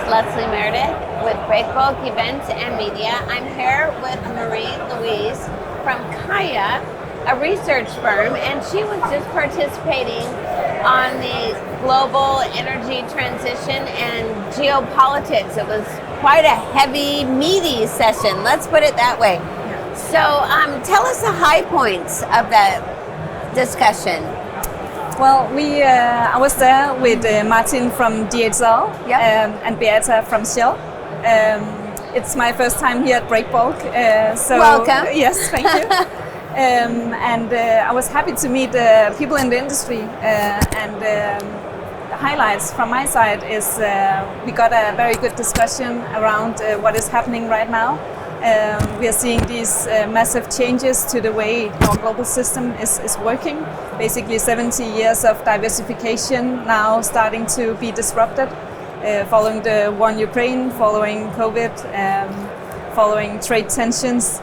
Leslie Meredith with Breakbulk Events and Media. I'm here with Louise from Kaya, a research firm, and she was just participating on the global energy transition and geopolitics. It was quite a heavy, meaty session, let's put it that way. So tell us the high points of that discussion. Well, I was there with Martin from DHL and Beata from Shell. It's my first time here at Breakbulk. So welcome. Yes, thank you. I was happy to meet people in the industry. The highlights from my side is we got a very good discussion around what is happening right now. We are seeing these massive changes to the way our global system is working. Basically 70 years of diversification now starting to be disrupted, following the war in Ukraine, following COVID, following trade tensions.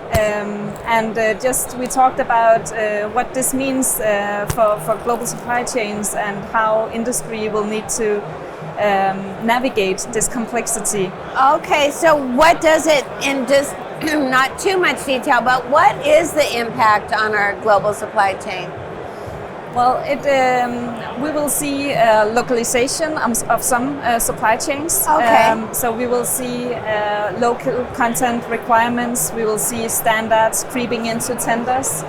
We talked about what this means for global supply chains and how industry will need to navigate this complexity. Okay, so what does it, in just not too much detail, but what is the impact on our global supply chain? Well, we will see localization of some supply chains. Okay. So we will see local content requirements. We will see standards creeping into tenders.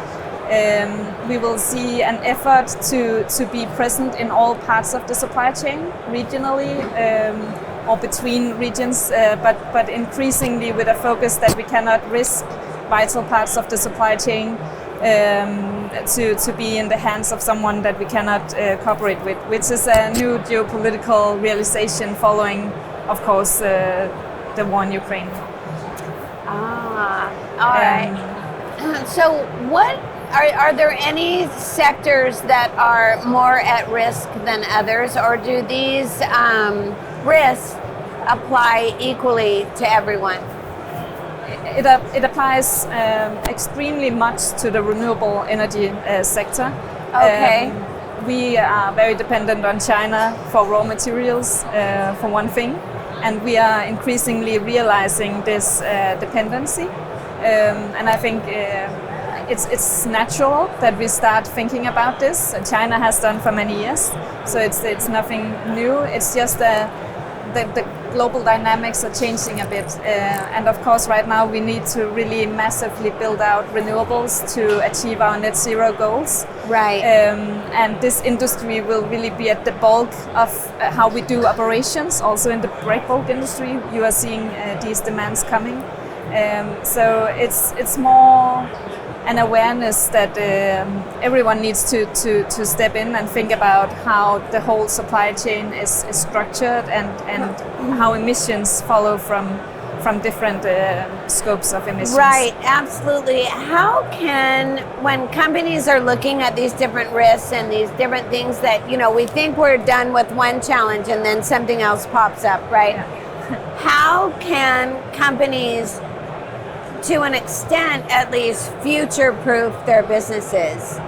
We will see an effort to be present in all parts of the supply chain, regionally or between regions, but increasingly with a focus that we cannot risk vital parts of the supply chain to be in the hands of someone that we cannot cooperate with, which is a new geopolitical realization following, of course, the war in Ukraine. All right. So what are there any sectors that are more at risk than others, or do these risks apply equally to everyone? It applies extremely much to the renewable energy sector. Okay. We are very dependent on China for raw materials, for one thing, and we are increasingly realizing this dependency. And I think it's natural that we start thinking about this. China has done for many years, so it's nothing new. It's just the global dynamics are changing a bit, and of course right now we need to really massively build out renewables to achieve our net zero goals. Right. And this industry will really be at the bulk of how we do operations. Also in the breakbulk industry, you are seeing these demands coming. So it's more an awareness that everyone needs to step in and think about how the whole supply chain is structured and how emissions follow from different scopes of emissions. Right, absolutely. How can, when companies are looking at these different risks and these different things that, we think we're done with one challenge and then something else pops up, right? Yeah. How can companies, to an extent at least, future-proof their businesses?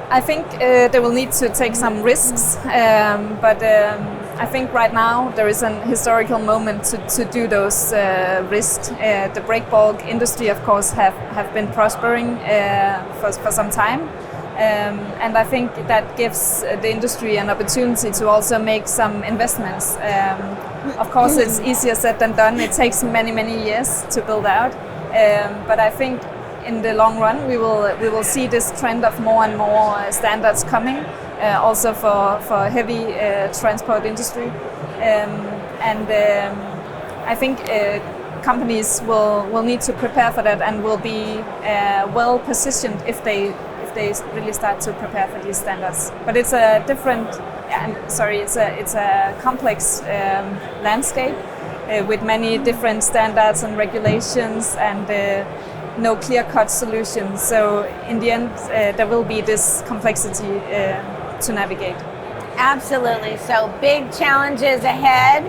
I think they will need to take some risks, but I think right now there is an historical moment to do those risks. The breakbulk industry, of course, have been prospering for some time, and I think that gives the industry an opportunity to also make some investments. Of course, it's easier said than done. It takes many years to build out, but I think in the long run we will see this trend of more and more standards coming, also for heavy transport industry, and I think companies will need to prepare for that and will be well positioned if they really start to prepare for these standards. But it's a different, it's a complex landscape with many different standards and regulations and no clear-cut solution. So in the end, there will be this complexity to navigate. Absolutely. So big challenges ahead.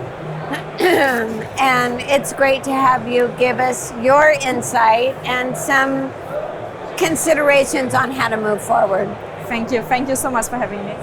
And it's great to have you give us your insight and some considerations on how to move forward. Thank you. Thank you so much for having me.